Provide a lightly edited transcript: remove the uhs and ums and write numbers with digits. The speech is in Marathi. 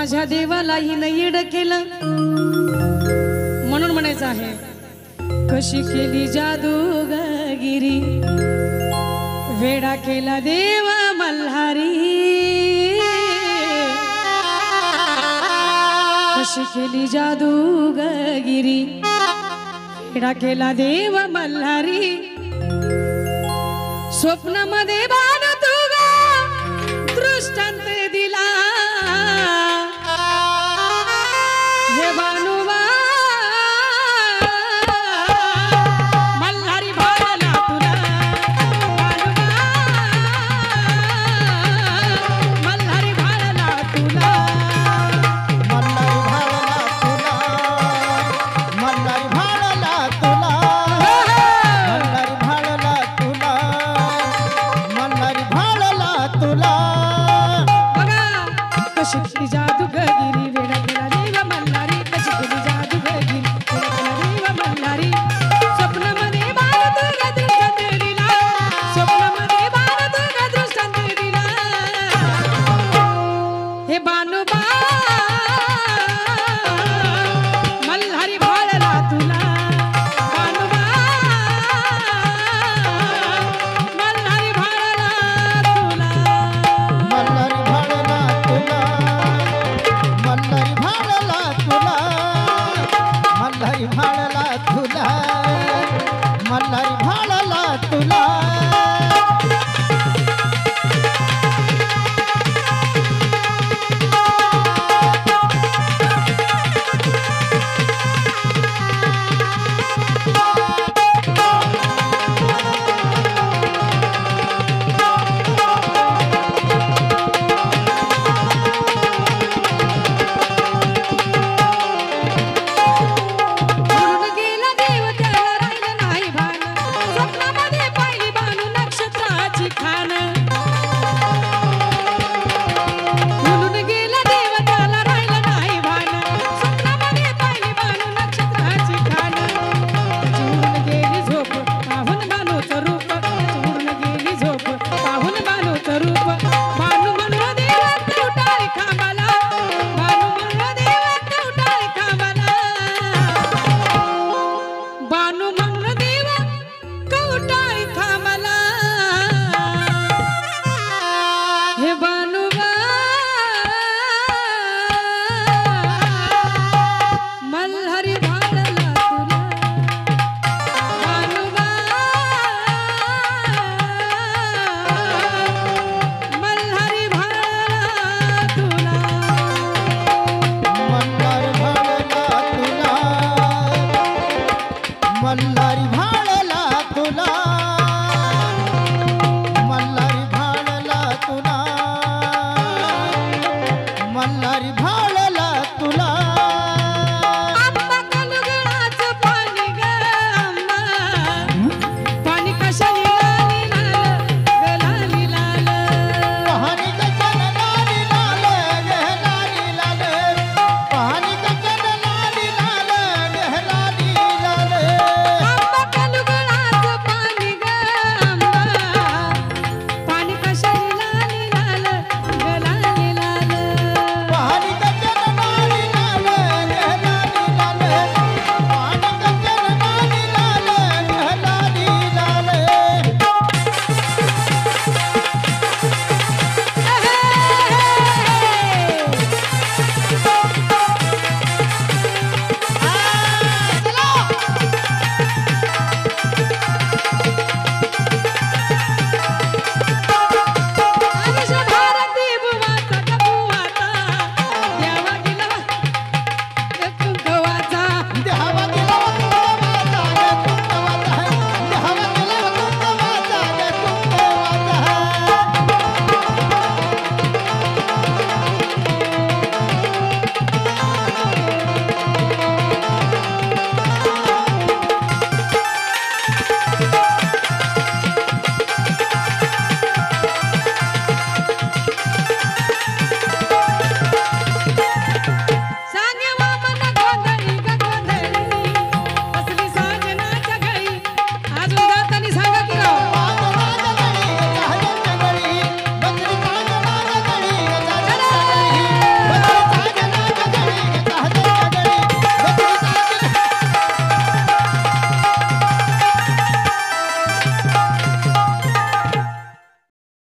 माझ्या देवाला हिनं येड केलं म्हणून म्हणायचं आहे कशी केली जादूगिरी वेडा केला देव मल्हारी कशी केली जादूगिरी वेडा केला देव मल्हारी स्वप्नामध्ये बाण तुगा दृष्टांत दिला हे बानुबा मल्हारी भाळला तुला बानुबा मल्हारी भाळला तुला मल्हारी भाळला तुला मल्हारी भाळला तुला मल्हारी भाळला तुला बघा कशी केली जादूगिरी वेडा केला देव मल्हारी कशी केली जादूगिरी वेडा केला देव मल्हारी स्वप्नामध्ये बाण तुगा दृष्टांत दिला स्वप्नामध्ये बाण तुगा दृष्टांत दिला हे बानुबा मल्हारी भाळला तुला बानुबा मल्हारी भाळला तुला मल्हारी भाळला तुला मल्हारी भाळला तुला मल्हारी भाळला तुला मल्हारी भाळला तुला म्हणून गेला देव त्याला राहिलं नाही भान स्वप्नामध्ये पाहिली बानू नक्षत्राची खान म्हणून गेला देव त्याला राहिलं नाही भान स्वप्नामध्ये पाहिली बानू नक्षत्राची खान उडून गेली झोप पाहून बानूचं रूप उडून गेली झोप पाहून बानूचं रूप बानू म्हणून देव कवटाळी खांबाला बानू म्हणून देव कवटाळी खांबाला बानू म्हणून देव कवटाळी थांबला हे बानुबा मल्हारी भाळला तुला बानुबा मल्हारी भाळला तुला मल्हारी भाळला तुला मल्हारी भाळला तुला मल्हारी भाळला तुला मल्हारी भाळला तुला आंबा कलगडाचं पाणी ग आंबा पाणी कशाने लाली लाल ग लाली लाल पाहणी गगन लाली लाल गहलाली लाल पाहणी गगन लाली लाल गहलाली लाल आंबा कलगडाचं पाणी ग आंबा पाणी कशाने लाली लाल ग लाली लाल पाहणी गगन लाली लाल गहलाली लाल पाहणी गगन लाली लाल गहलाली लाल आयुष्य भारती बुवाचा ग बुवाचा देवा गेला ग कुंकवाचा देहावा गेला कुंकवाचा ग कुंकवाचा देहावा गेला कुंकवाचा ग कुंकवाचा